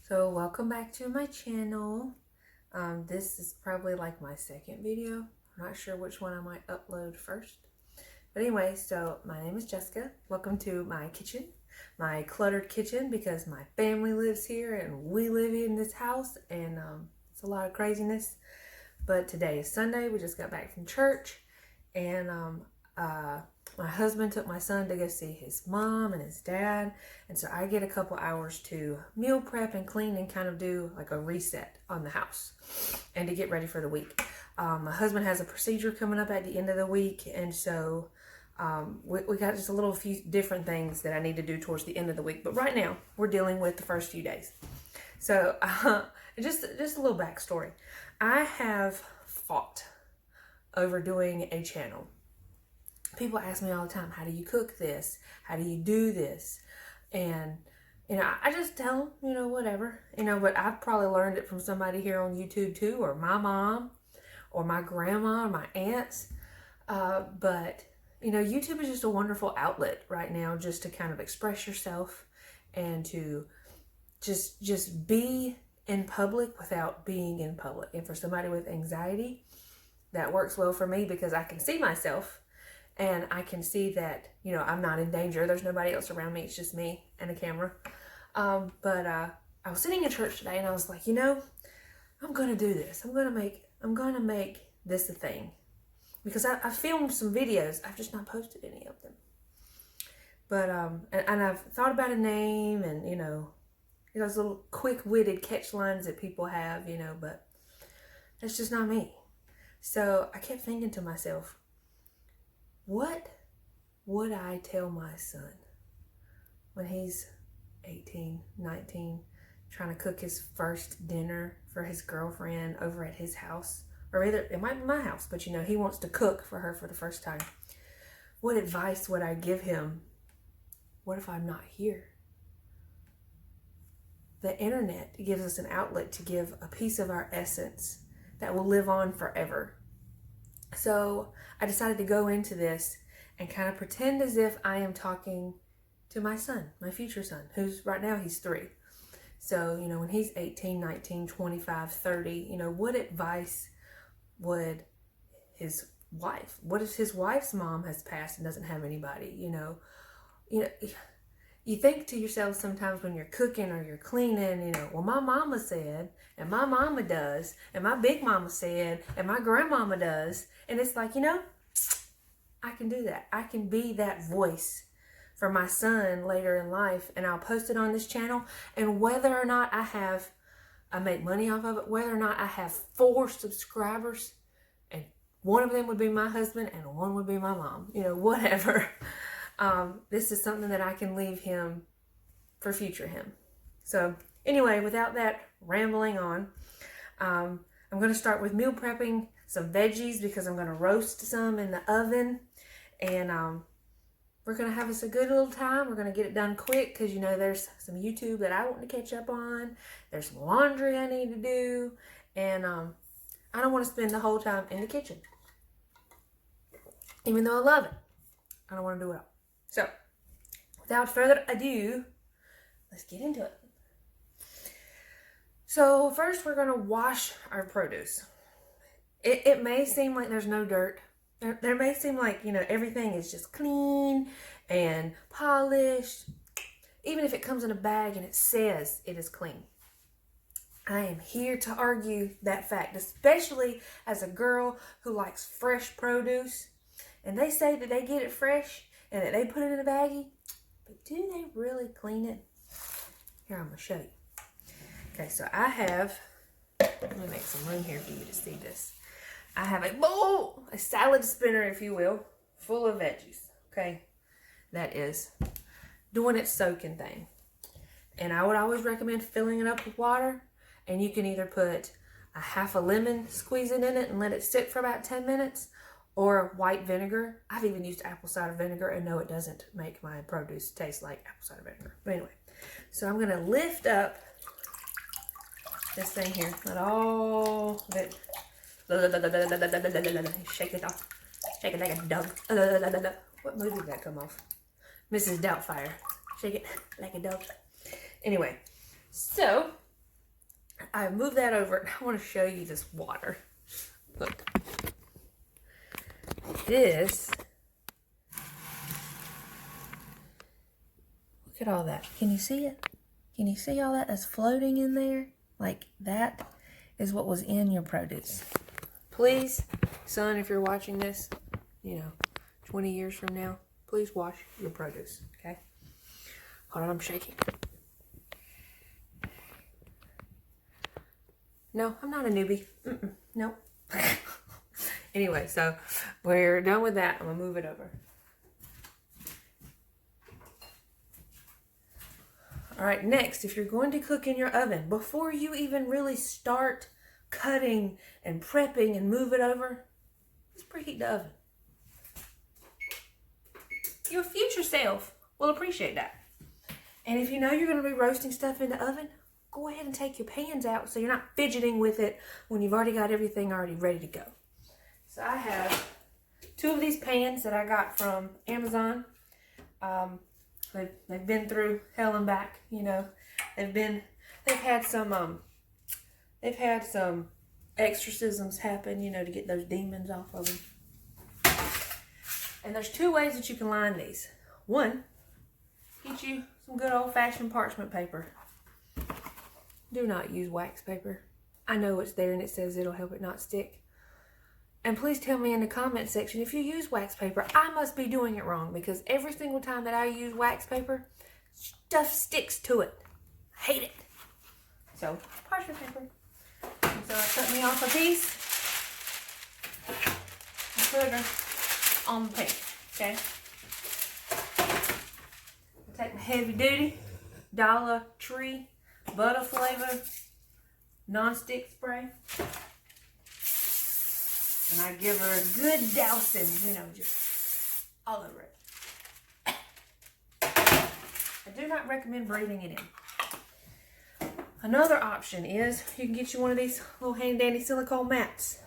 So welcome back to my channel. This is probably like my second video. I'm not sure which one I might upload first. But anyway, so my name is Jessica. Welcome to my kitchen, my cluttered kitchen, because my family lives here and we live in this house, and it's a lot of craziness. But today is Sunday. We just got back from church, and my husband took my son to go see his mom and his dad, and so I get a couple hours to meal prep and clean and kind of do like a reset on the house and to get ready for the week. My husband has a procedure coming up at the end of the week, and so we got just a few different things that I need to do towards the end of the week. But right now, we're dealing with the first few days. So just a little backstory. I have fought over doing a channel. People ask me all the time, how do you cook this? How do you do this? And, I just tell them, whatever. But I've probably learned it from somebody here on YouTube too, or my mom, or my grandma, or my aunts. But, YouTube is just a wonderful outlet right now just to kind of express yourself and to just be in public without being in public. And for somebody with anxiety, that works well for me because I can see myself. And I can see that, I'm not in danger. There's nobody else around me. It's just me and a camera. But I was sitting in church today and I was like, I'm going to do this. I'm going to make this a thing. Because I filmed some videos. I've just not posted any of them. But, and I've thought about a name and, those little quick-witted catch lines that people have, but that's just not me. So I kept thinking to myself, what would I tell my son when he's 18, 19, trying to cook his first dinner for his girlfriend over at his house? Or either it might be my house, but he wants to cook for her for the first time. What advice would I give him? What if I'm not here? The internet gives us an outlet to give a piece of our essence that will live on forever. So I decided to go into this and kind of pretend as if I am talking to my son, my future son, who's right now he's 3. So, when he's 18, 19, 25, 30, what advice would his wife, what if his wife's mom has passed and doesn't have anybody, you think to yourself sometimes when you're cooking or you're cleaning, well, my mama said, and my mama does, and my big mama said, and my grandmama does. And it's like, I can do that. I can be that voice for my son later in life, and I'll post it on this channel. And whether or not I make money off of it, whether or not I have 4 subscribers, and one of them would be my husband and one would be my mom, whatever. This is something that I can leave him for future him. So anyway, without that rambling on, I'm going to start with meal prepping some veggies because I'm going to roast some in the oven, and we're going to have us a good little time. We're going to get it done quick because there's some YouTube that I want to catch up on. There's some laundry I need to do, and I don't want to spend the whole time in the kitchen. Even though I love it, I don't want to do it all. So, without further ado, let's get into it. So first we're going to wash our produce. It may seem like there's no dirt. There may seem like, everything is just clean and polished. Even if it comes in a bag and it says it is clean. I am here to argue that fact, especially as a girl who likes fresh produce. And they say that they get it fresh and that they put it in a baggie. But do they really clean it? Here, I'm going to show you. Okay, so I have, let me make some room here for you to see this. I have a bowl, a salad spinner, if you will, full of veggies, okay? That is doing its soaking thing. And I would always recommend filling it up with water, and you can either put a half a lemon, squeeze it in it, and let it sit for about 10 minutes, or white vinegar. I've even used apple cider vinegar, and no, it doesn't make my produce taste like apple cider vinegar. But anyway, so I'm gonna lift up this thing here, let all of it, shake it off, shake it like a dog. What movie did that come off? Mrs. Doubtfire. Shake it like a dog. Anyway, so I moved that over and I want to show you this water. Look. This. Look at all that. Can you see it? Can you see all that that's floating in there? Like that is what was in your produce. Please, son, if you're watching this, 20 years from now, please wash your produce, okay? Hold on, I'm shaking. No, I'm not a newbie. No. Anyway, so we're done with that. I'm gonna move it over. All right, next, if you're going to cook in your oven, before you even really start cutting and prepping and move it over, just preheat the oven. Your future self will appreciate that. And if you know you're going to be roasting stuff in the oven, go ahead and take your pans out so you're not fidgeting with it when you've already got everything already ready to go. So I have 2 of these pans that I got from Amazon. They've been through hell and back, They've had some exorcisms happen, to get those demons off of them. And there's 2 ways that you can line these. One, get you some good old-fashioned parchment paper. Do not use wax paper. I know it's there and it says it'll help it not stick. And please tell me in the comment section if you use wax paper. I must be doing it wrong because every single time that I use wax paper, stuff sticks to it. I hate it. So, parchment paper. And so I cut me off a piece and put it on the pan, okay? I take my heavy duty Dollar Tree butter flavor non-stick spray. And I give her a good dousing, just all over it. I do not recommend breathing it in. Another option is you can get you one of these little handy dandy silicone mats.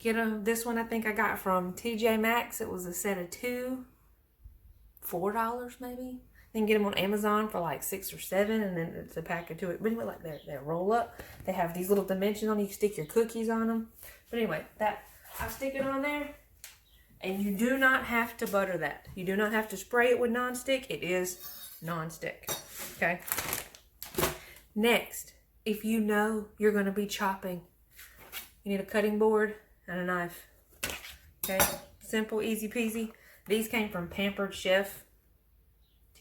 This one I think I got from TJ Maxx. It was a set of 2, $4 maybe. You can get them on Amazon for like 6 or 7, and then it's a pack of 2. But anyway, like they roll up. They have these little dimensions on them. You can stick your cookies on them. But anyway, I stick it on there, and you do not have to butter that. You do not have to spray it with nonstick. It is nonstick. Okay. Next, if you know you're going to be chopping, you need a cutting board and a knife. Okay, simple, easy peasy. These came from Pampered Chef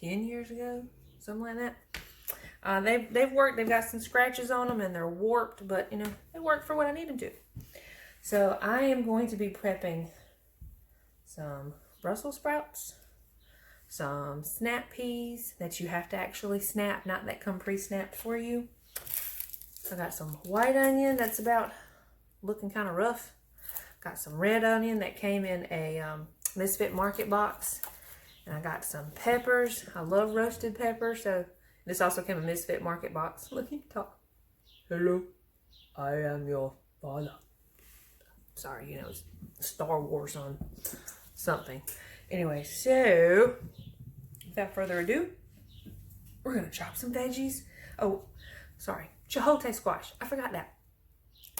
10 years ago, something like that. They've worked. They've got some scratches on them and they're warped, but they work for what I need them to. So I am going to be prepping some Brussels sprouts, some snap peas that you have to actually snap, not that come pre-snapped for you. I got some white onion that's about looking kind of rough. Got some red onion that came in a Misfit Market box. And I got some peppers. I love roasted peppers. So this also came in a Misfit Market box. Look at top. Hello, I am your father. Sorry, it's Star Wars on something. Anyway, so without further ado, we're going to chop some veggies. Oh, sorry. Chipotle squash. I forgot that.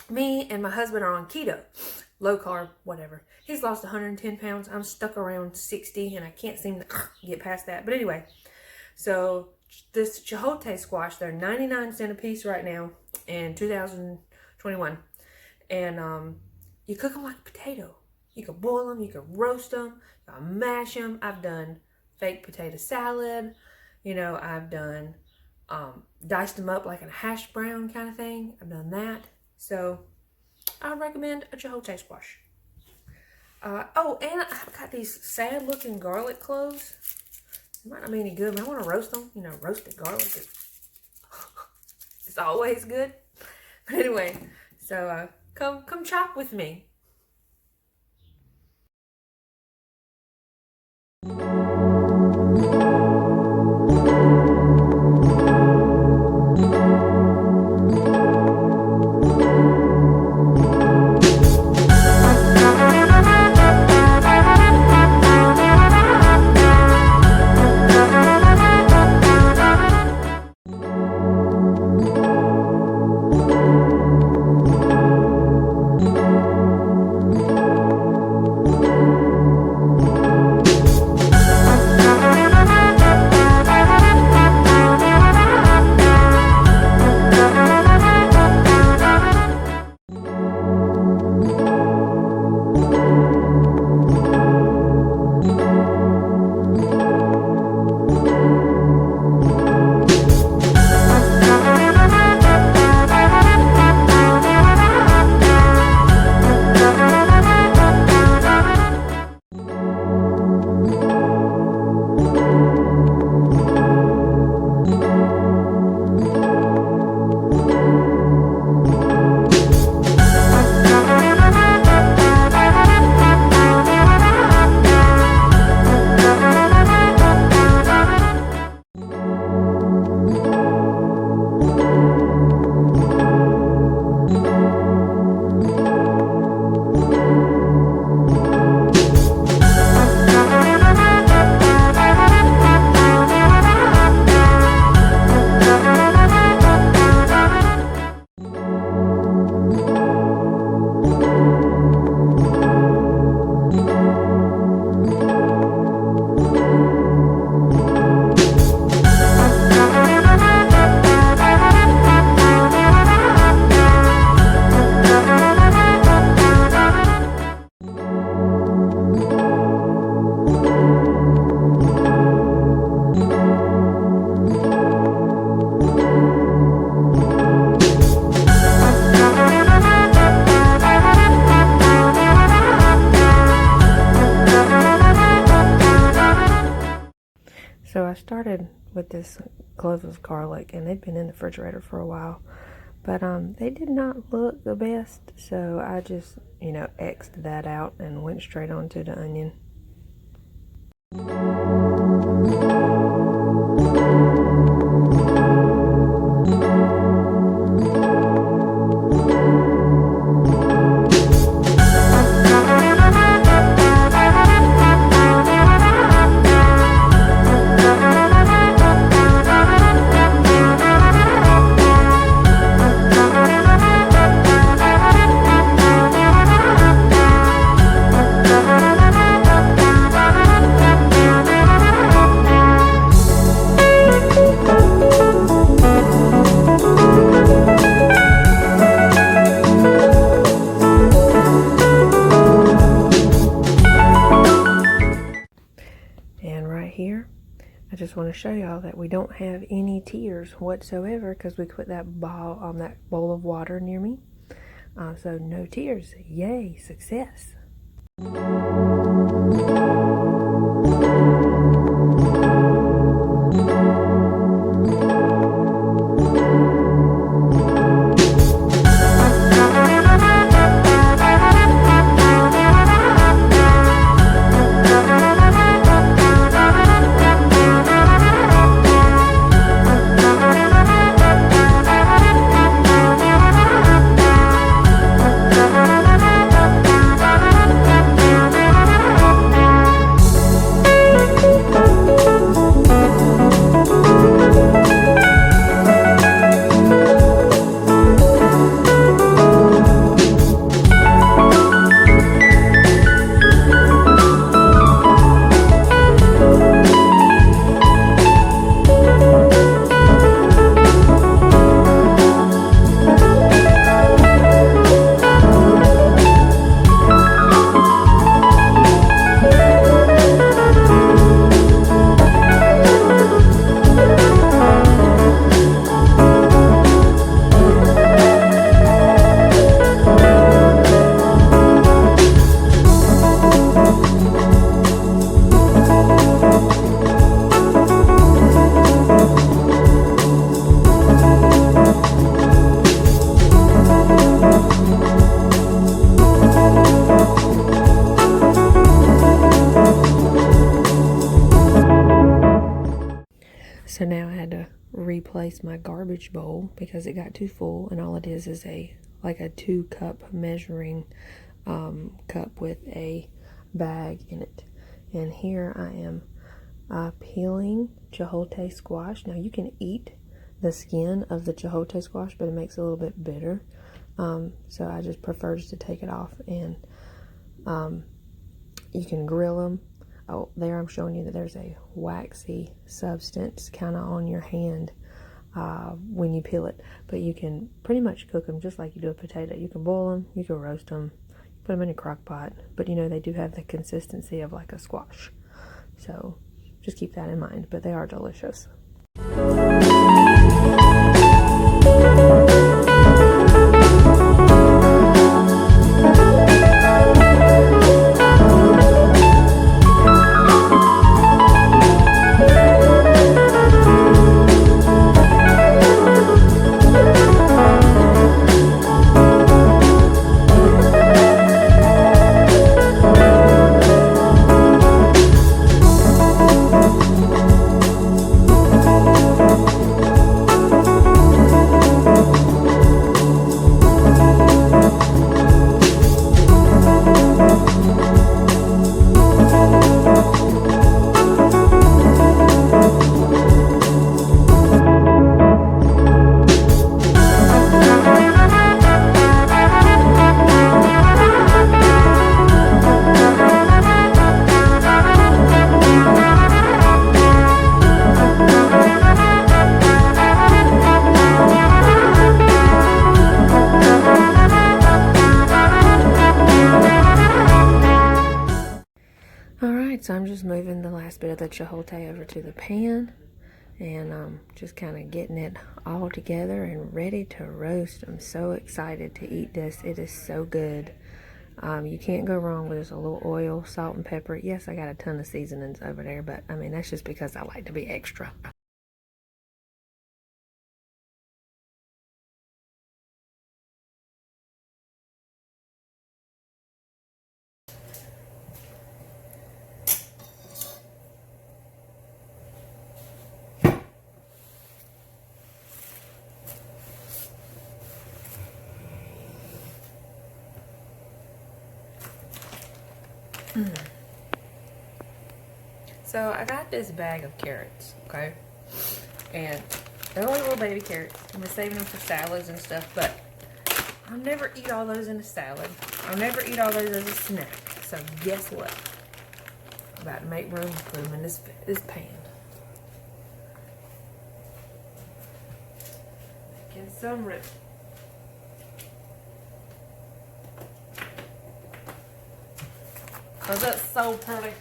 Me and my husband are on keto. Low carb, whatever. He's lost 110 pounds. I'm stuck around 60 and I can't seem to get past that. But anyway, so this chipotle squash, they're 99 cents a piece right now in 2021. And you cook them like a potato. You can boil them, you can roast them, you can mash them. I've done fake potato salad. I've done diced them up like a hash brown kind of thing. I've done that. So I recommend a chipotle squash. Oh, and I've got these sad looking garlic cloves. It might not be any good, but I want to roast them. Roasted garlic is it's always good. But anyway, so come chop with me. So I started with this cloves garlic, and they'd been in the refrigerator for a while, but they did not look the best, so I just, X'd that out and went straight on to the onion. And right here, I just want to show y'all that we don't have any tears whatsoever because we put that bowl of water near me. So no tears. Yay, success. So now I had to replace my garbage bowl because it got too full, and all it is like a 2-cup measuring cup with a bag in it. And here I am peeling chayote squash. Now you can eat the skin of the chayote squash, but it makes it a little bit bitter. So I just prefer just to take it off, and you can grill them. Oh, there I'm showing you that there's a waxy substance kind of on your hand when you peel it. But you can pretty much cook them just like you do a potato. You can boil them, you can roast them, put them in a crock pot. But they do have the consistency of like a squash. So just keep that in mind. But they are delicious. So I'm just moving the last bit of the chayote over to the pan, and just kind of getting it all together and ready to roast. I'm so excited to eat this. It is so good. You can't go wrong with just a little oil, salt, and pepper. Yes, I got a ton of seasonings over there, but I mean, that's just because I like to be extra. So I got this bag of carrots, okay? And they're only little baby carrots. I'm gonna save them for salads and stuff, but I'll never eat all those in a salad. I'll never eat all those as a snack. So guess what? I'm about to make room to put them in this pan. Making some room. Cause that's so pretty.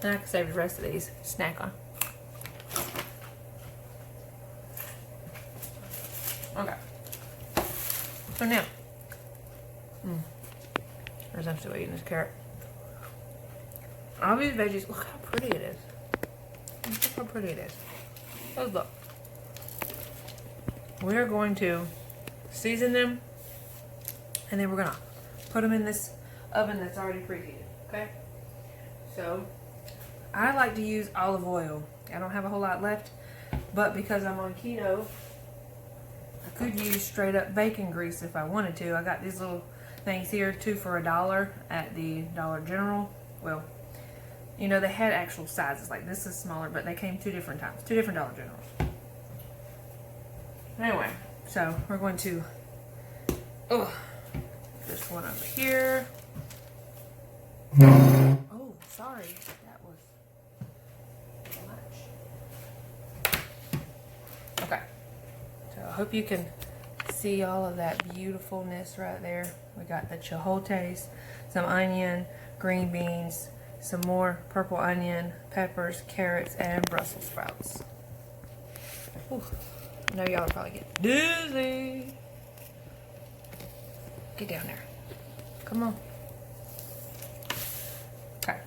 And I can save the rest of these, snack on. Okay. So now, as I'm still eating this carrot. All these veggies, look how pretty it is. Look how pretty it is. Let's look. We're going to season them, and then we're gonna put them in this oven that's already preheated, okay? So, I like to use olive oil. I don't have a whole lot left, but because I'm on keto, I could use straight up bacon grease if I wanted to. I got these little things here, 2 for $1 at the Dollar General. Well, you know, they had actual sizes. Like this is smaller, but they came 2 different times, 2 different Dollar Generals. Anyway, so we're going to, this one over here. Oh, sorry. That was too much. Okay. So I hope you can see all of that beautifulness right there. We got the chipotle, some onion, green beans, some more purple onion, peppers, carrots, and Brussels sprouts. Ooh. I know y'all probably get dizzy. Get down there. Come on. Okay.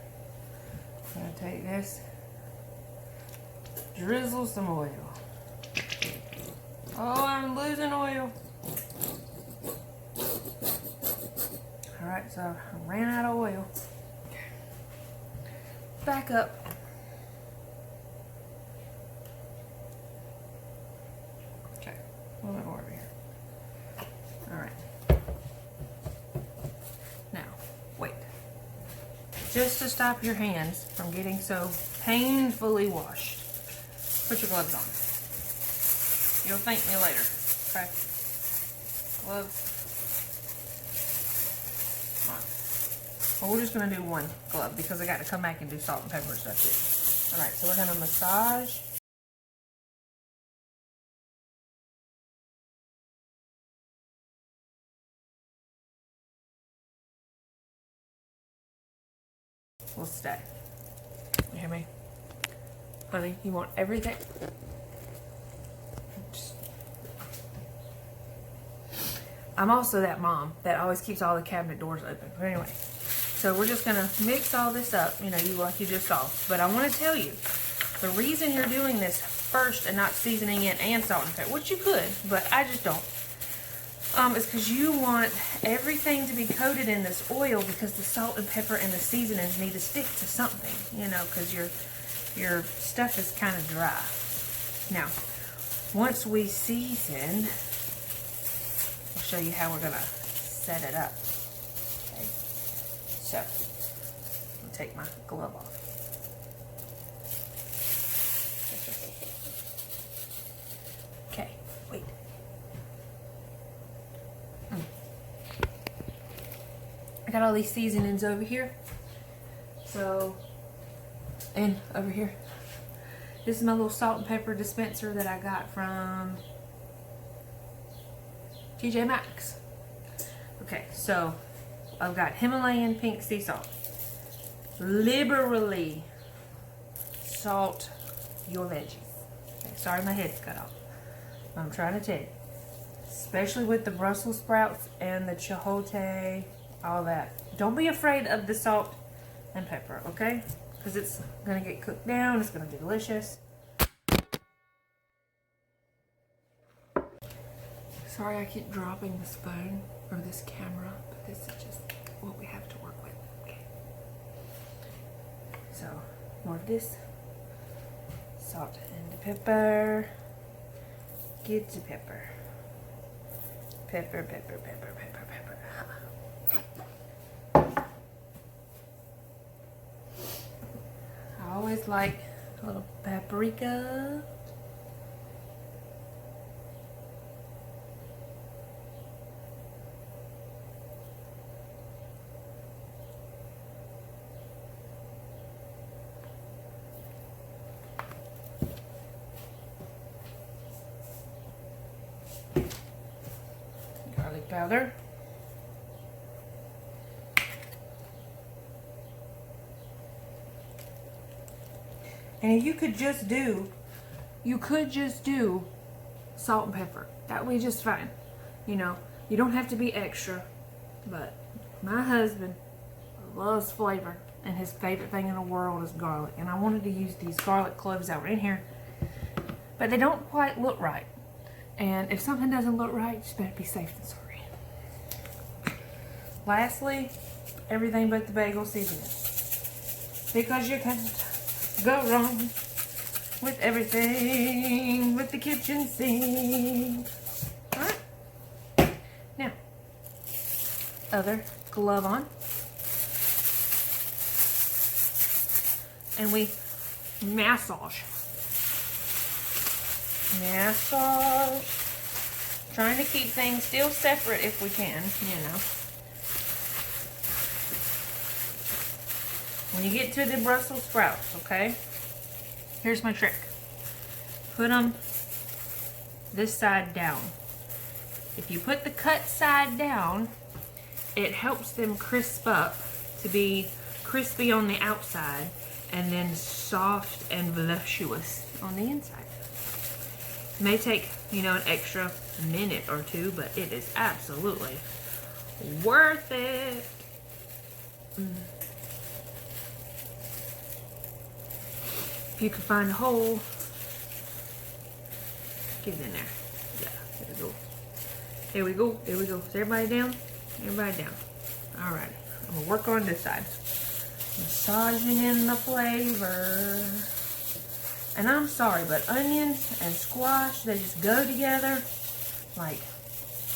I'm going to take this, drizzle some oil. Oh, I'm losing oil. Alright, so I ran out of oil. Back up. Okay, a little bit more over here. Alright. Now, wait. Just to stop your hands from getting so painfully washed, put your gloves on. You'll thank me later. Okay? Gloves. Come on. Well, we're just going to do one glove because I got to come back and do salt and pepper and stuff too. Alright, so we're going to massage. We'll stay. You hear me? Honey, you want everything? I'm also that mom that always keeps all the cabinet doors open. But anyway, so we're just gonna mix all this up, you know, like you just saw. But I want to tell you, the reason you're doing this first and not seasoning it and salt and pepper, which you could, but I just don't, is because you want everything to be coated in this oil because the salt and pepper and the seasonings need to stick to something, you know, because your stuff is kind of dry. Now, once we season, I'll show you how we're gonna set it up. Okay, so I'll take my glove off. Okay, wait. I got all these seasonings over here. So, and over here. This is my little salt and pepper dispenser that I got from TJ Maxx. Okay, so I've got Himalayan pink sea salt. Liberally salt your veggies. Sorry my head's cut off. I'm trying to tell you. Especially with the Brussels sprouts and the chipotle, all that. Don't be afraid of the salt and pepper, okay? Because it's going to get cooked down. It's going to be delicious. Sorry I keep dropping the spoon or this camera, but this is just what we have to work with. Okay. So, more of this. Salt and pepper. Get the pepper. Pepper, pepper, pepper, pepper, pepper. I always like a little paprika. Garlic powder. And you could just do salt and pepper. That would be just fine. You know, you don't have to be extra, but my husband loves flavor and his favorite thing in the world is garlic. And I wanted to use these garlic cloves that were in here, but they don't quite look right. And if something doesn't look right, you just better be safe than sorry. Lastly, everything but the bagel seasoning. Because you can't go wrong with everything with the kitchen sink. Alright. Now, other glove on. And we massage. Massage. Trying to keep things still separate if we can, you know. When you get to the Brussels sprouts, okay, here's my trick. Put them this side down. If you put the cut side down, it helps them crisp up to be crispy on the outside and then soft and voluptuous on the inside. It may take, you know, an extra minute or two, but it is absolutely worth it. If you can find a hole, get it in there. Yeah, there we go. There we go. There we go. Is everybody down? Everybody down. All right. I'm going to work on this side. Massaging in the flavor. And I'm sorry, but onions and squash, they just go together like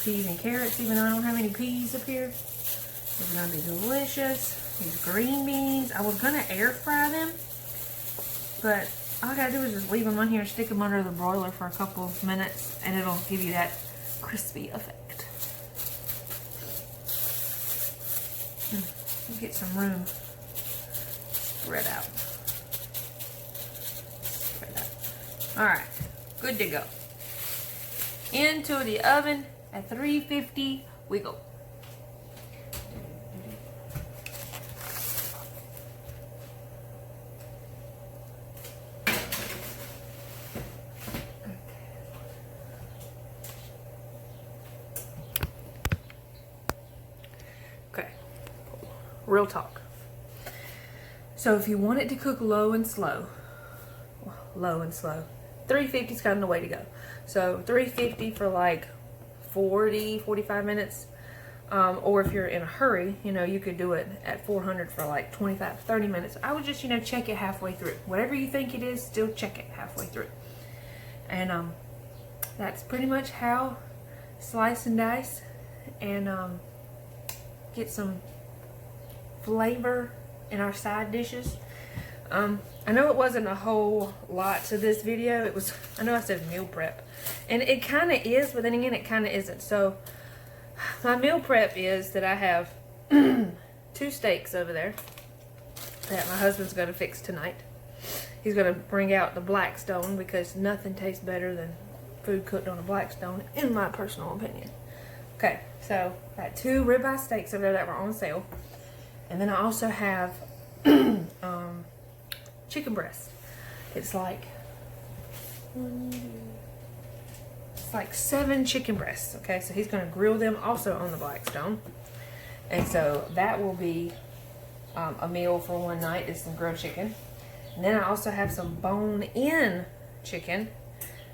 peas and carrots, even though I don't have any peas up here. It's going to be delicious. These green beans, I was going to air fry them, but all I got to do is just leave them on here and stick them under the broiler for a couple of minutes, and it'll give you that crispy effect. Get some room. Spread out. Alright, good to go. Into the oven at 350 we go. Okay, real talk. So if you want it to cook low and slow, 350 is kind of the way to go. So 350 for like 40-45 minutes, or if you're in a hurry, you know, you could do it at 400 for like 25-30 minutes. I would just, you know, check it halfway through. Whatever you think it is, still check it halfway through. And that's pretty much how slice and dice and get some flavor in our side dishes. I know it wasn't a whole lot to this video. It was, I know I said meal prep, and it kind of is, but then again it kind of isn't. So my meal prep is that I have 2 steaks over there that my husband's going to fix tonight. He's going to bring out the Blackstone because nothing tastes better than food cooked on a Blackstone, in my personal opinion. Okay, so I got 2 ribeye steaks over there that were on sale, and then I also have chicken breast. It's like It's like 7 chicken breasts. Okay, so he's going to grill them also on the Blackstone. And so that will be a meal for one night, is some grilled chicken. And then I also have some bone-in chicken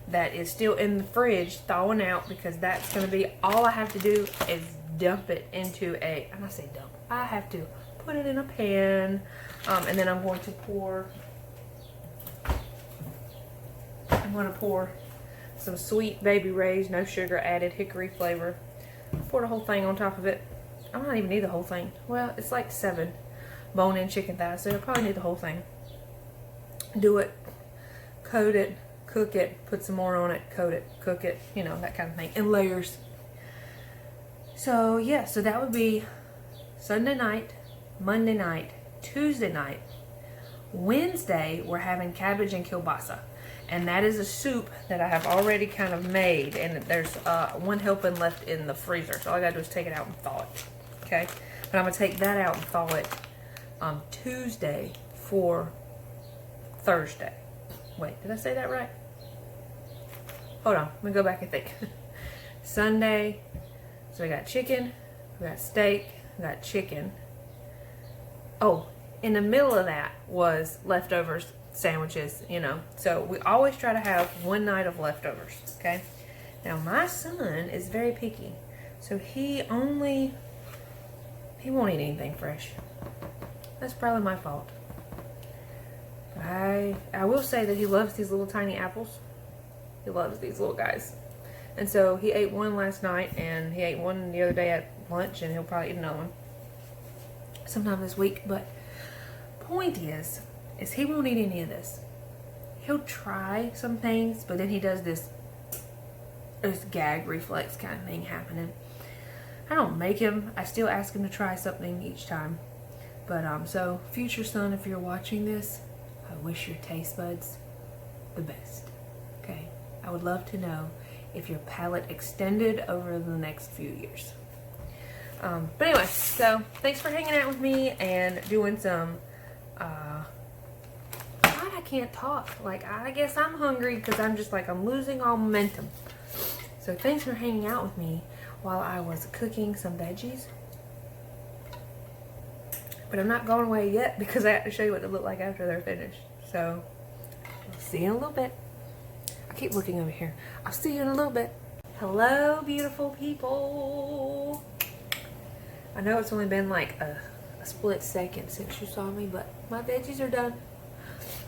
that is still in the fridge thawing out, because that's going to be all I have to do is dump it into a, and I say dump, I have to put it in a pan, and then I'm going to pour some sweet Baby Ray's, no sugar added, hickory flavor. Pour the whole thing on top of it. I don't even need the whole thing. Well, it's like 7 bone-in chicken thighs, so you'll probably need the whole thing. Do it, coat it, cook it, put some more on it, coat it, cook it, you know, that kind of thing, in layers. So yeah, so that would be Sunday night, Monday night, Tuesday night. Wednesday, we're having cabbage and kielbasa. And that is a soup that I have already kind of made. And there's 1 helping left in the freezer. So all I gotta do is take it out and thaw it. Okay? But I'm gonna take that out and thaw it Tuesday for Thursday. Wait, did I say that right? Hold on, let me go back and think. Sunday, so we got chicken, we got steak, we got chicken. Oh, in the middle of that was leftovers, sandwiches, you know. So we always try to have one night of leftovers, okay? Now my son is very picky. So he won't eat anything fresh. That's probably my fault. But I will say that he loves these little tiny apples. He loves these little guys. And so he ate one last night, and he ate one the other day at lunch, and he'll probably eat another one sometime this week. But point is he won't eat any of this. He'll try some things, but then he does this gag reflex kind of thing happening. I don't make him. I still ask him to try something each time. But so future son, if you're watching this, I wish your taste buds the best. Okay, I would love to know if your palate extended over the next few years. But anyway, so thanks for hanging out with me and doing some God, I can't talk. Like, I guess I'm hungry because I'm just like, I'm losing all momentum. So thanks for hanging out with me while I was cooking some veggies. But I'm not going away yet because I have to show you what they look like after they're finished. So, I'll see you in a little bit. I keep looking over here. I'll see you in a little bit. Hello, beautiful people. I know it's only been like a split second since you saw me, but my veggies are done.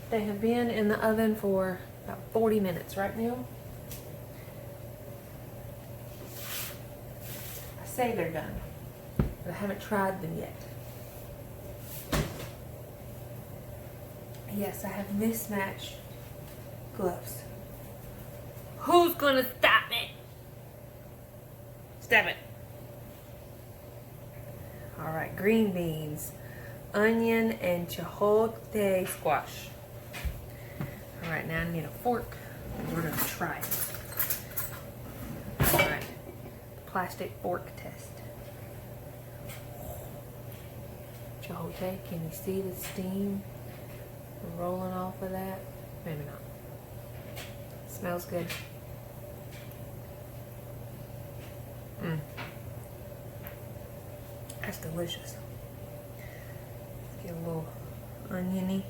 They have been in the oven for about 40 minutes, right, Neil? I say they're done, but I haven't tried them yet. Yes, I have mismatched gloves. Who's gonna stop it? Stop it. All right, green beans, onion, and chayote squash. All right, now I need a fork, and we're gonna try it. All right, plastic fork test. Chayote, can you see the steam rolling off of that? Maybe not. Smells good. That's delicious. Let's get a little oniony.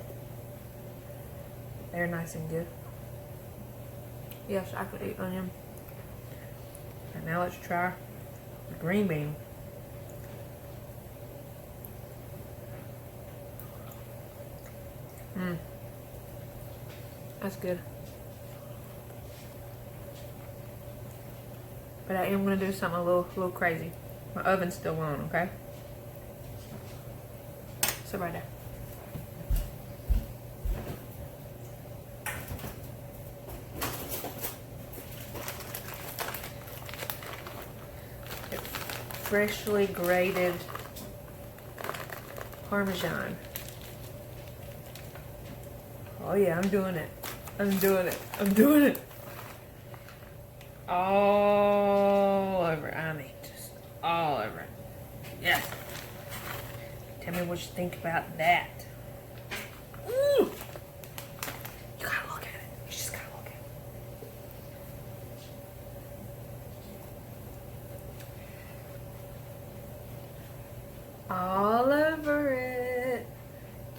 They're nice and good. Yes, I could eat onion. And now let's try the green bean. That's good. But I am going to do something a little crazy. My oven's still on, okay? So right there. Freshly grated Parmesan. Oh yeah, I'm doing it. I'm doing it. I'm doing it. All over. I mean, just all over it. Yeah. Tell me what you think about that. Ooh. You gotta look at it. You just gotta look at it. all over it.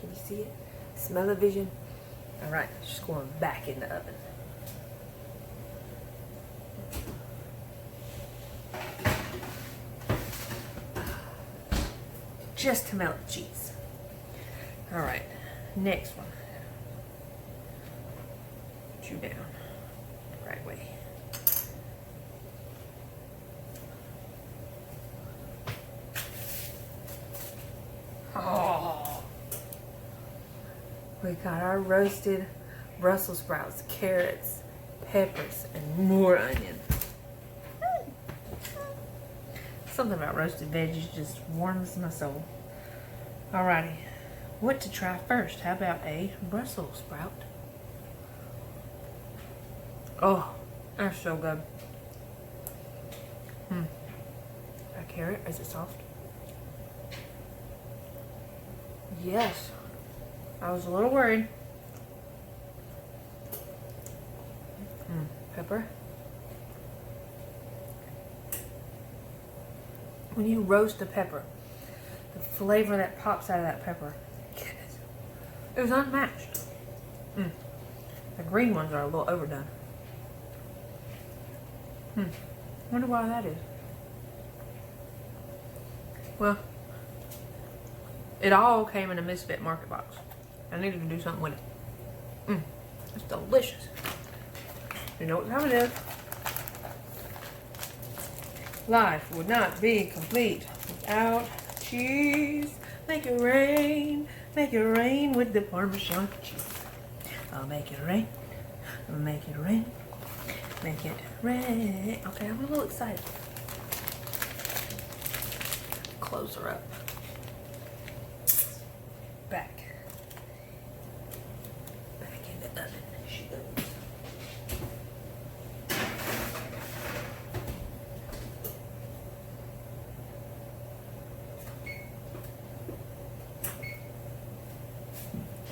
Can you see it? Smell-o-vision. All right, just going back in the oven. Just to melt the cheese. All right, next one. Put you down the right way. Oh, we got our roasted Brussels sprouts, carrots, peppers, and more onion. Something about roasted veggies just warms my soul. Alrighty, what to try first? How about a Brussels sprout? Oh, that's so good. A carrot, is it soft? Yes. I was a little worried. Pepper. When you roast the pepper, the flavor that pops out of that pepper, goodness, it was unmatched. The green ones are a little overdone. Wonder why that is. Well, it all came in a Misfit Market box. I needed to do something with it. It's delicious. You know what time it is. Life would not be complete without cheese. Make it rain with the Parmesan cheese. I'll make it rain, make it rain, make it rain. Okay, I'm a little excited. Close her up. Back in the oven she goes.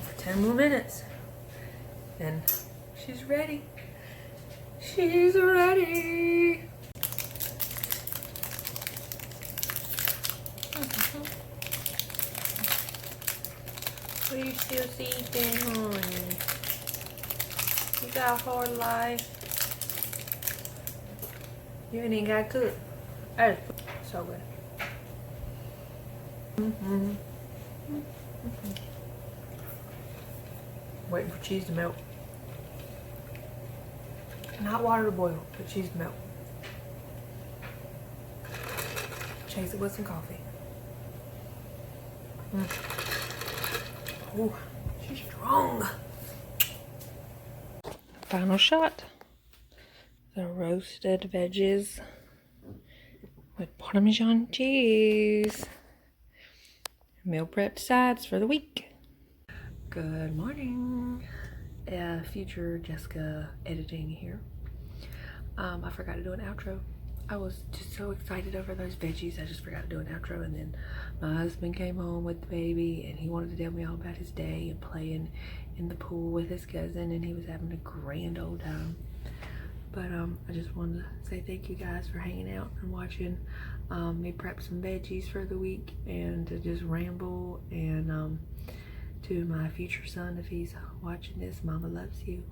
For 10 more minutes, and she's ready. She's ready. Are you still sleeping, honey? You got a hard life. You ain't got to cook. That is so good. Waiting for cheese to melt. Not water to boil, but cheese to melt. Chase it with some coffee. Oh, she's strong. Final shot. The roasted veggies with Parmesan cheese. Meal prepped sides for the week. Good morning. Future Jessica editing here. I forgot to do an outro. I was just so excited over those veggies. I just forgot to do an outro, and then my husband came home with the baby and he wanted to tell me all about his day and playing in the pool with his cousin, and he was having a grand old time. But I just wanted to say thank you guys for hanging out and watching me prep some veggies for the week, and to just ramble. And to my future son, if he's watching this, Mama loves you.